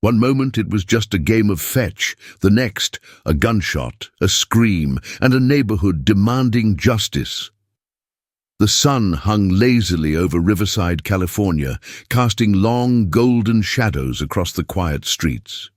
One moment it was just a game of fetch, the next a gunshot, a scream, and a neighborhood demanding justice. The sun hung lazily over Riverside, California, casting long golden shadows across the quiet streets.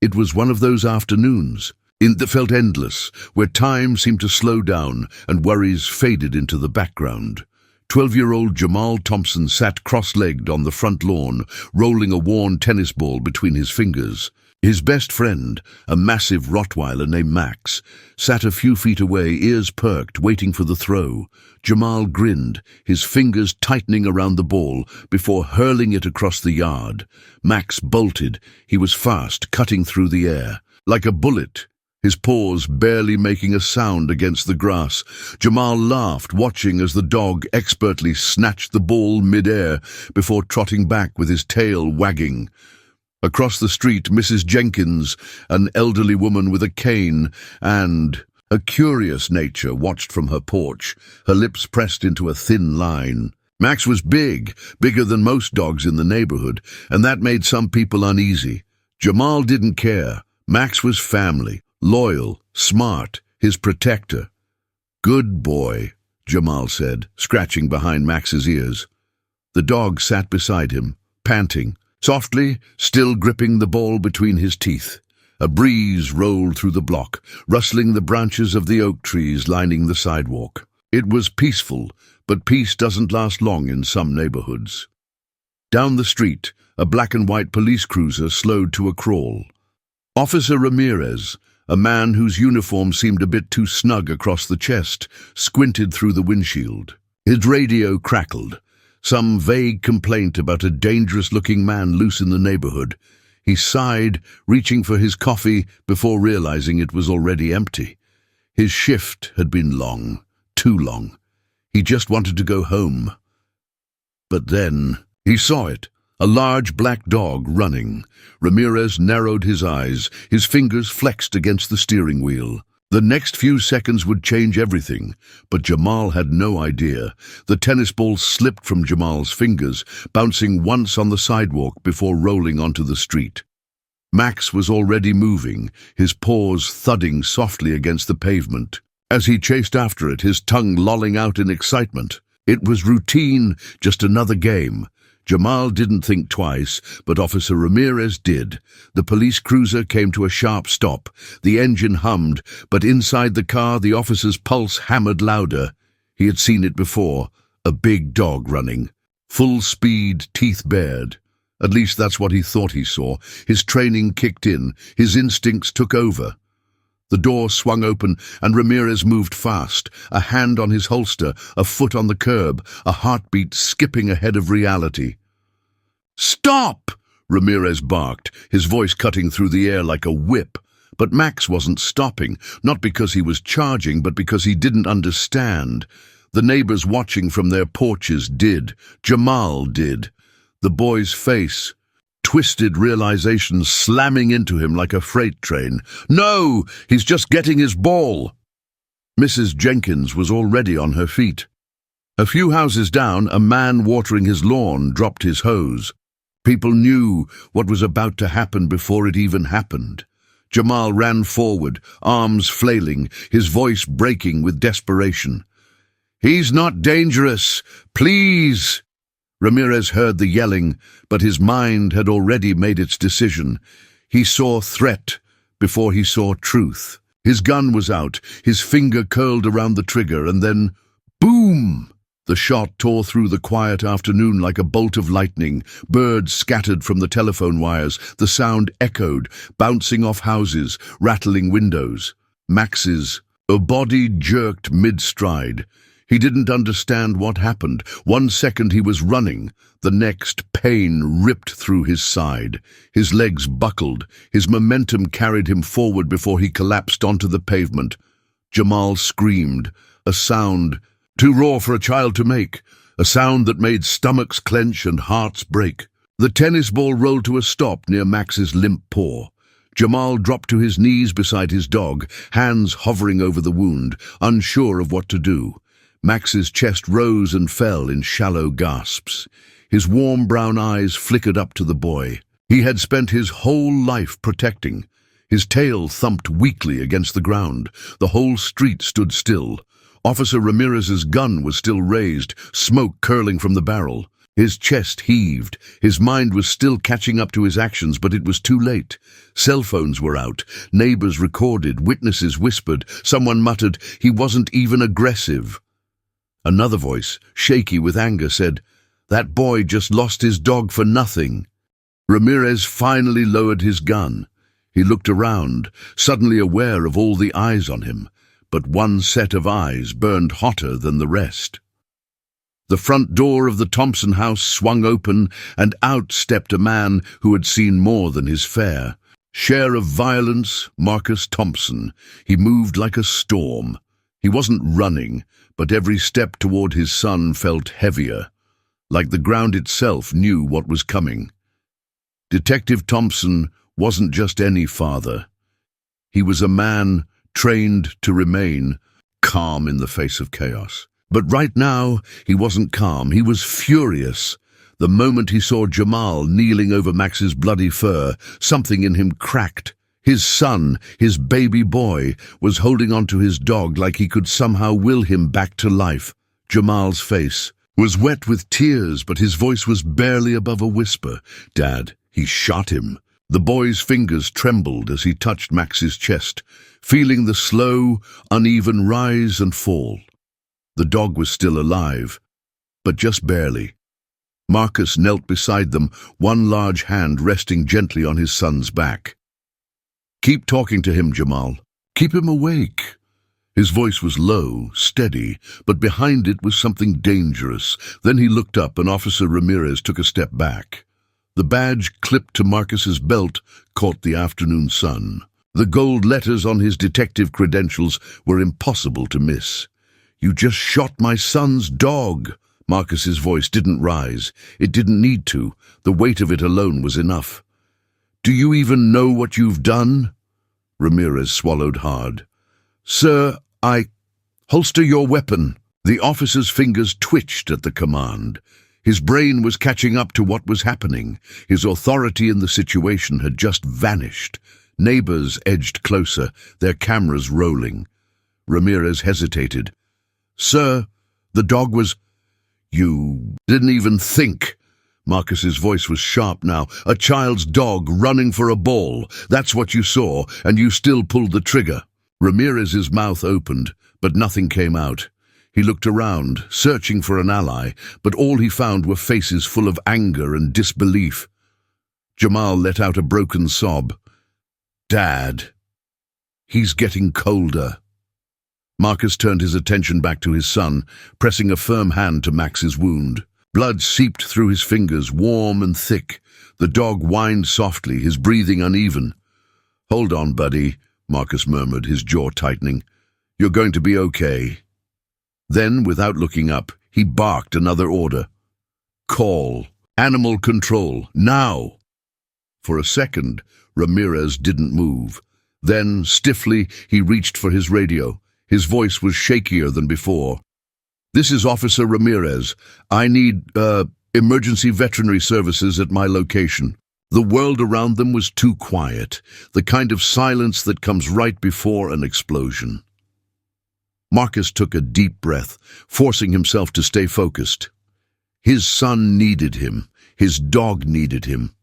It was one of those afternoons that felt endless, where time seemed to slow down and worries faded into the background. 12-year-old Jamal Thompson sat cross-legged on the front lawn, rolling a worn tennis ball between his fingers. His best friend, a massive Rottweiler named Max, sat a few feet away, ears perked, waiting for the throw. Jamal grinned, his fingers tightening around the ball before hurling it across the yard. Max bolted. He was fast, cutting through the air. Like a bullet, his paws barely making a sound against the grass. Jamal laughed, watching as the dog expertly snatched the ball mid-air before trotting back with his tail wagging. Across the street, Mrs. Jenkins, an elderly woman with a cane and a curious nature, watched from her porch, her lips pressed into a thin line. Max was big, bigger than most dogs in the neighborhood, and that made some people uneasy. Jamal didn't care. Max was family, loyal, smart, his protector. "Good boy," Jamal said, scratching behind Max's ears. The dog sat beside him, panting, softly, still gripping the ball between his teeth. A breeze rolled through the block, rustling the branches of the oak trees lining the sidewalk. It was peaceful, but peace doesn't last long in some neighborhoods. Down the street, a black and white police cruiser slowed to a crawl. Officer Ramirez, a man whose uniform seemed a bit too snug across the chest, squinted through the windshield. His radio crackled. Some vague complaint about a dangerous-looking man loose in the neighborhood. He sighed, reaching for his coffee before realizing it was already empty. His shift had been long, too long. He just wanted to go home. But then he saw it, a large black dog running. Ramirez narrowed his eyes, his fingers flexed against the steering wheel. The next few seconds would change everything, but Jamal had no idea. The tennis ball slipped from Jamal's fingers, bouncing once on the sidewalk before rolling onto the street. Max was already moving, his paws thudding softly against the pavement. As he chased after it, his tongue lolling out in excitement. It was routine, just another game. Jamal didn't think twice, but Officer Ramirez did. The police cruiser came to a sharp stop. The engine hummed, but inside the car the officer's pulse hammered louder. He had seen it before, a big dog running. Full speed, teeth bared. At least that's what he thought he saw. His training kicked in, his instincts took over. The door swung open and Ramirez moved fast, a hand on his holster, a foot on the curb, a heartbeat skipping ahead of reality. "Stop!" Ramirez barked, his voice cutting through the air like a whip. But Max wasn't stopping, not because he was charging, but because he didn't understand. The neighbors watching from their porches did. Jamal did. The boy's face, twisted realization slamming into him like a freight train. "No! He's just getting his ball!" Mrs. Jenkins was already on her feet. A few houses down, a man watering his lawn dropped his hose. People knew what was about to happen before it even happened. Jamal ran forward, arms flailing, his voice breaking with desperation. "He's not dangerous! Please!" Ramirez heard the yelling, but his mind had already made its decision. He saw threat before he saw truth. His gun was out, his finger curled around the trigger, and then, boom! The shot tore through the quiet afternoon like a bolt of lightning. Birds scattered from the telephone wires. The sound echoed, bouncing off houses, rattling windows. Max's body jerked mid-stride. He didn't understand what happened. One second he was running. The next, pain ripped through his side. His legs buckled. His momentum carried him forward before he collapsed onto the pavement. Jamal screamed, a sound too raw for a child to make, a sound that made stomachs clench and hearts break. The tennis ball rolled to a stop near Max's limp paw. Jamal dropped to his knees beside his dog, hands hovering over the wound, unsure of what to do. Max's chest rose and fell in shallow gasps. His warm brown eyes flickered up to the boy. He had spent his whole life protecting. His tail thumped weakly against the ground. The whole street stood still. Officer Ramirez's gun was still raised, smoke curling from the barrel. His chest heaved. His mind was still catching up to his actions, but it was too late. Cell phones were out. Neighbors recorded. Witnesses whispered. Someone muttered, "He wasn't even aggressive." Another voice, shaky with anger, said, "That boy just lost his dog for nothing." Ramirez finally lowered his gun. He looked around, suddenly aware of all the eyes on him, but one set of eyes burned hotter than the rest. The front door of the Thompson house swung open, and out stepped a man who had seen more than his fare. Share of violence, Marcus Thompson. He moved like a storm. He wasn't running, but every step toward his son felt heavier, like the ground itself knew what was coming. Detective Thompson wasn't just any father. He was a man trained to remain calm in the face of chaos. But right now, he wasn't calm. He was furious. The moment he saw Jamal kneeling over Max's bloody fur, something in him cracked. His son, his baby boy, was holding onto his dog like he could somehow will him back to life. Jamal's face was wet with tears, but his voice was barely above a whisper. "Dad, he shot him." The boy's fingers trembled as he touched Max's chest, feeling the slow, uneven rise and fall. The dog was still alive, but just barely. Marcus knelt beside them, one large hand resting gently on his son's back. "Keep talking to him, Jamal. Keep him awake." His voice was low, steady, but behind it was something dangerous. Then he looked up, and Officer Ramirez took a step back. The badge clipped to Marcus's belt caught the afternoon sun. The gold letters on his detective credentials were impossible to miss. "You just shot my son's dog." Marcus's voice didn't rise. It didn't need to. The weight of it alone was enough. "Do you even know what you've done?" Ramirez swallowed hard. "Sir, Holster your weapon." The officer's fingers twitched at the command. His brain was catching up to what was happening. His authority in the situation had just vanished. Neighbors edged closer, their cameras rolling. Ramirez hesitated. "Sir, the dog was—" "You didn't even think." Marcus's voice was sharp now. "A child's dog running for a ball. That's what you saw, and you still pulled the trigger." Ramirez's mouth opened, but nothing came out. He looked around, searching for an ally, but all he found were faces full of anger and disbelief. Jamal let out a broken sob. "Dad, he's getting colder." Marcus turned his attention back to his son, pressing a firm hand to Max's wound. Blood seeped through his fingers, warm and thick. The dog whined softly, his breathing uneven. "Hold on, buddy," Marcus murmured, his jaw tightening. "You're going to be okay." Then, without looking up, he barked another order. "Call. Animal control. Now!" For a second, Ramirez didn't move. Then, stiffly, he reached for his radio. His voice was shakier than before. "This is Officer Ramirez. I need, emergency veterinary services at my location." The world around them was too quiet, the kind of silence that comes right before an explosion. Marcus took a deep breath, forcing himself to stay focused. His son needed him. His dog needed him.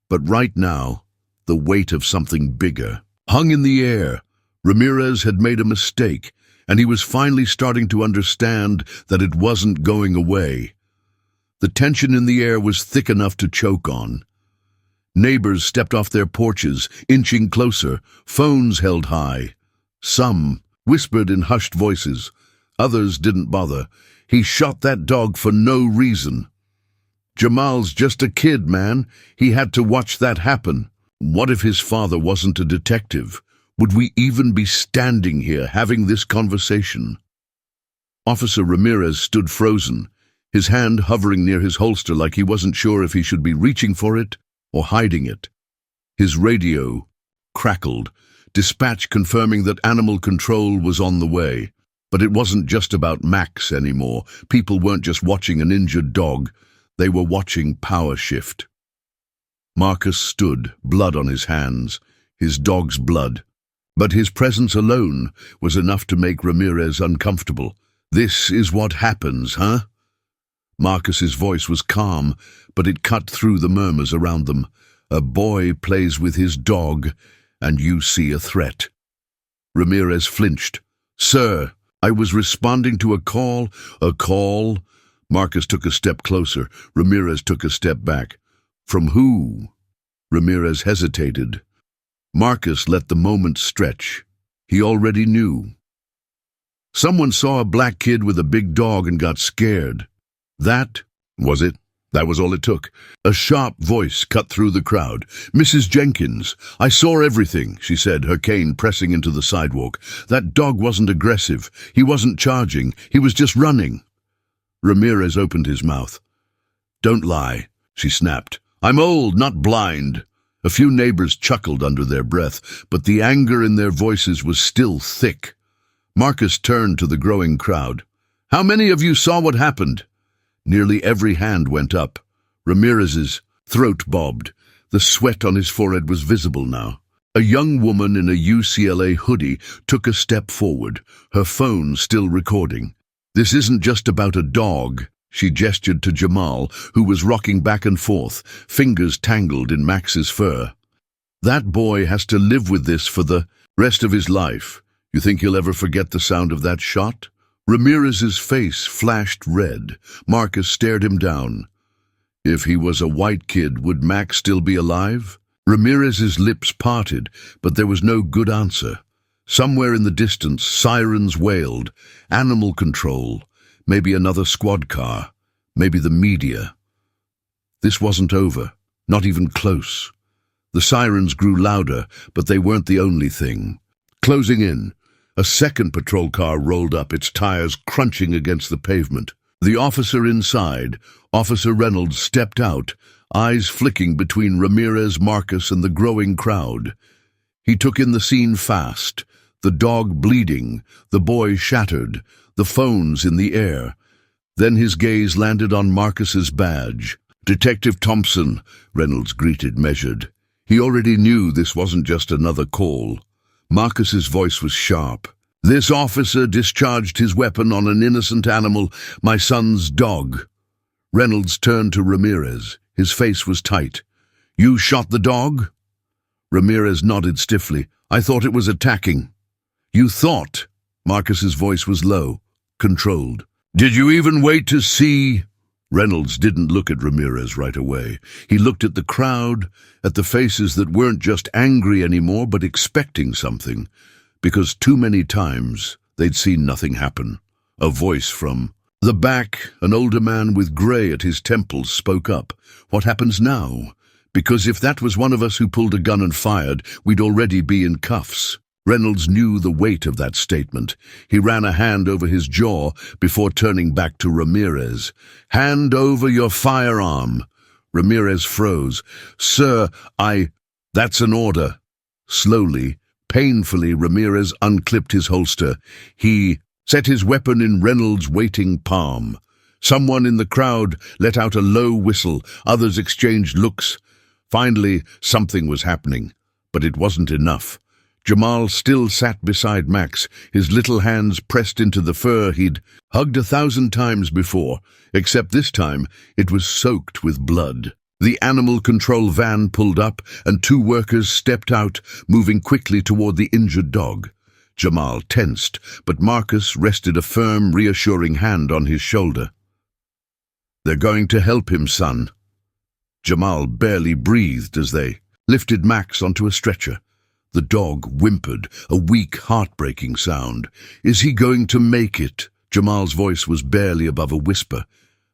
But right now, the weight of something bigger hung in the air. Ramirez had made a mistake, and he was finally starting to understand that it wasn't going away. The tension in the air was thick enough to choke on. Neighbors stepped off their porches, inching closer, phones held high. Some whispered in hushed voices. Others didn't bother. "He shot that dog for no reason." "Jamal's just a kid, man. He had to watch that happen." What if his father wasn't a detective? Would we even be standing here having this conversation? Officer Ramirez stood frozen, his hand hovering near his holster like he wasn't sure if he should be reaching for it or hiding it. His radio crackled, dispatch confirming that animal control was on the way. But it wasn't just about Max anymore. People weren't just watching an injured dog. They were watching power shift. Marcus stood, blood on his hands, his dog's blood. But his presence alone was enough to make Ramirez uncomfortable. "This is what happens, huh?" Marcus's voice was calm, but it cut through the murmurs around them. "A boy plays with his dog, and you see a threat." Ramirez flinched. "Sir, I was responding to a call." "A call?" Marcus took a step closer. Ramirez took a step back. "From who?" Ramirez hesitated. Marcus let the moment stretch. He already knew. "Someone saw a black kid with a big dog and got scared." "That was it?" That was all it took. A sharp voice cut through the crowd. "Mrs. Jenkins, I saw everything," she said, her cane pressing into the sidewalk. "That dog wasn't aggressive. He wasn't charging. He was just running." Ramirez opened his mouth. "Don't lie," she snapped. "I'm old, not blind." A few neighbors chuckled under their breath, but the anger in their voices was still thick. Marcus turned to the growing crowd. "How many of you saw what happened?" Nearly every hand went up. Ramirez's throat bobbed. The sweat on his forehead was visible now. A young woman in a UCLA hoodie took a step forward, her phone still recording. "This isn't just about a dog." She gestured to Jamal, who was rocking back and forth, fingers tangled in Max's fur. "That boy has to live with this for the rest of his life. You think he'll ever forget the sound of that shot?" Ramirez's face flashed red. Marcus stared him down. "If he was a white kid, would Max still be alive?" Ramirez's lips parted, but there was no good answer. Somewhere in the distance, sirens wailed. Animal control. Maybe another squad car. Maybe the media. This wasn't over. Not even close. The sirens grew louder, but they weren't the only thing. Closing in, a second patrol car rolled up, its tires crunching against the pavement. The officer inside, Officer Reynolds, stepped out, eyes flicking between Ramirez, Marcus, and the growing crowd. He took in the scene fast. The dog bleeding, the boy shattered, the phones in the air. Then his gaze landed on Marcus's badge. "Detective Thompson," Reynolds greeted, measured. He already knew this wasn't just another call. Marcus's voice was sharp. "This officer discharged his weapon on an innocent animal, my son's dog." Reynolds turned to Ramirez. His face was tight. "You shot the dog?" Ramirez nodded stiffly. "I thought it was attacking." "You thought?" Marcus's voice was low, controlled. "Did you even wait to see?" Reynolds didn't look at Ramirez right away. He looked at the crowd, at the faces that weren't just angry anymore, but expecting something, because too many times they'd seen nothing happen. A voice from the back, an older man with gray at his temples, spoke up. "What happens now? Because if that was one of us who pulled a gun and fired, we'd already be in cuffs." Reynolds knew the weight of that statement. He ran a hand over his jaw before turning back to Ramirez. "Hand over your firearm." Ramirez froze. "Sir, That's an order." Slowly, painfully, Ramirez unclipped his holster. He set his weapon in Reynolds' waiting palm. Someone in the crowd let out a low whistle. Others exchanged looks. Finally, something was happening, but it wasn't enough. Jamal still sat beside Max, his little hands pressed into the fur he'd hugged 1,000 times before, except this time it was soaked with blood. The animal control van pulled up, and 2 workers stepped out, moving quickly toward the injured dog. Jamal tensed, but Marcus rested a firm, reassuring hand on his shoulder. "They're going to help him, son." Jamal barely breathed as they lifted Max onto a stretcher. The dog whimpered, a weak, heartbreaking sound. "Is he going to make it?" Jamal's voice was barely above a whisper.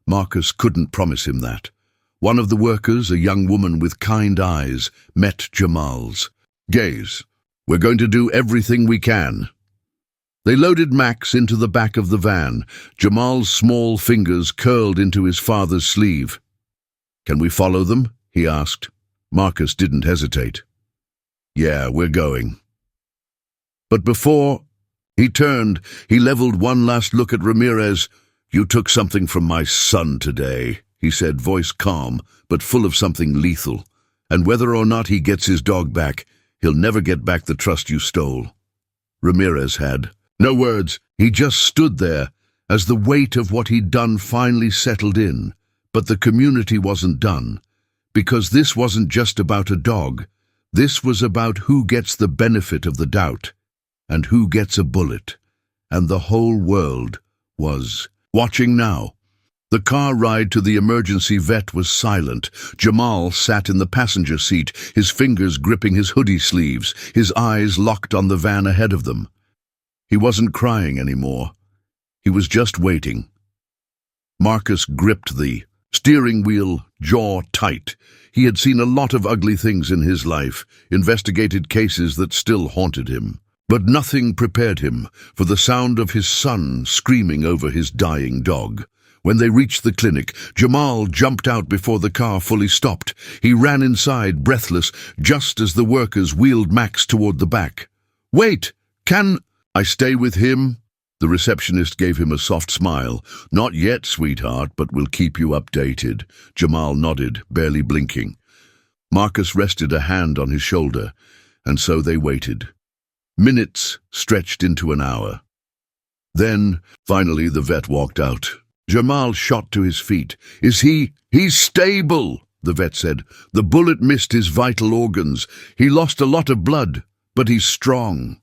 Marcus couldn't promise him that. One of the workers, a young woman with kind eyes, met Jamal's gaze. "We're going to do everything we can." They loaded Max into the back of the van. Jamal's small fingers curled into his father's sleeve. "Can we follow them?" he asked. Marcus didn't hesitate. "Yeah, we're going." But before he turned, he leveled one last look at Ramirez. "You took something from my son today," he said, voice calm, but full of something lethal. And whether or not he gets his dog back, he'll never get back the trust you stole. Ramirez had. No words. He just stood there as the weight of what he'd done finally settled in. But the community wasn't done, because this wasn't just about a dog. This was about who gets the benefit of the doubt and who gets a bullet. And the whole world was watching now. The car ride to the emergency vet was silent. Jamal sat in the passenger seat, his fingers gripping his hoodie sleeves, his eyes locked on the van ahead of them. He wasn't crying anymore. He was just waiting. Marcus gripped the steering wheel, jaw tight. He had seen a lot of ugly things in his life, investigated cases that still haunted him. But nothing prepared him for the sound of his son screaming over his dying dog. When they reached the clinic, Jamal jumped out before the car fully stopped. He ran inside, breathless, just as the workers wheeled Max toward the back. "Wait! Can I stay with him?" The receptionist gave him a soft smile. "Not yet, sweetheart, but we'll keep you updated." Jamal nodded, barely blinking. Marcus rested a hand on his shoulder, and so they waited. Minutes stretched into an hour. Then, finally, the vet walked out. Jamal shot to his feet. He's stable," the vet said. "The bullet missed his vital organs. He lost a lot of blood, but he's strong."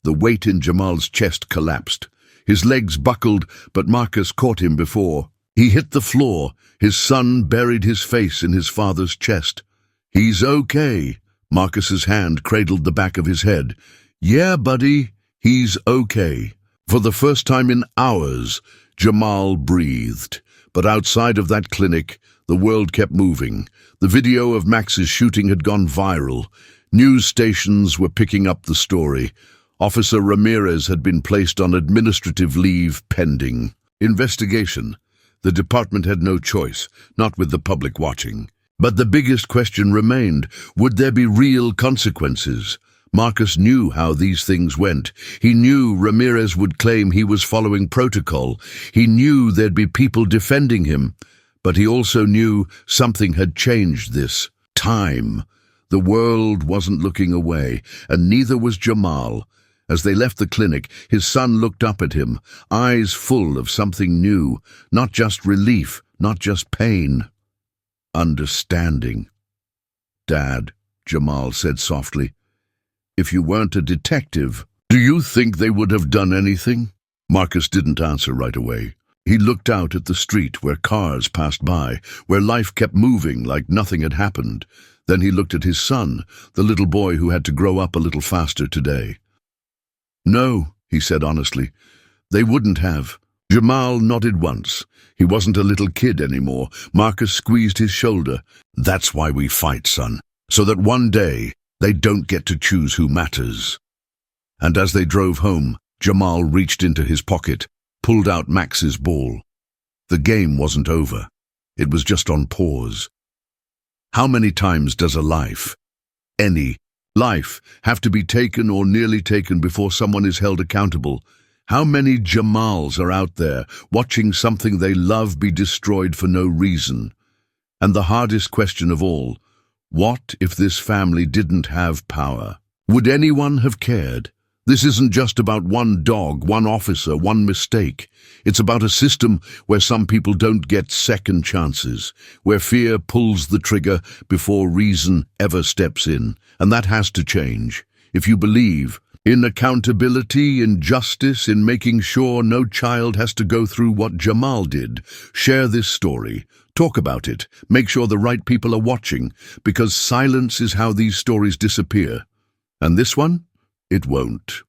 The weight in Jamal's chest collapsed. His legs buckled, but Marcus caught him before. He hit the floor. His son buried his face in his father's chest. "He's okay." Marcus's hand cradled the back of his head. "Yeah, buddy, he's okay." For the first time in hours, Jamal breathed. But outside of that clinic, the world kept moving. The video of Max's shooting had gone viral. News stations were picking up the story. Officer Ramirez had been placed on administrative leave pending investigation. The department had no choice, not with the public watching. But the biggest question remained: would there be real consequences? Marcus knew how these things went. He knew Ramirez would claim he was following protocol. He knew there'd be people defending him. But he also knew something had changed this time. The world wasn't looking away, and neither was Jamal. As they left the clinic, his son looked up at him, eyes full of something new, not just relief, not just pain. Understanding. "Dad," Jamal said softly, "if you weren't a detective, do you think they would have done anything?" Marcus didn't answer right away. He looked out at the street where cars passed by, where life kept moving like nothing had happened. Then he looked at his son, the little boy who had to grow up a little faster today. "No," he said honestly, "they wouldn't have." Jamal nodded once. He wasn't a little kid anymore. Marcus squeezed his shoulder. "That's why we fight, son, so that one day they don't get to choose who matters." And as they drove home, Jamal reached into his pocket, pulled out Max's ball. The game wasn't over. It was just on pause. How many times does a life, any life, have to be taken or nearly taken before someone is held accountable? How many Jamals are out there watching something they love be destroyed for no reason? And the hardest question of all, what if this family didn't have power? Would anyone have cared? This isn't just about one dog, one officer, one mistake. It's about a system where some people don't get second chances, where fear pulls the trigger before reason ever steps in. And that has to change. If you believe in accountability, in justice, in making sure no child has to go through what Jamal did, share this story. Talk about it. Make sure the right people are watching, because silence is how these stories disappear. And this one? It won't.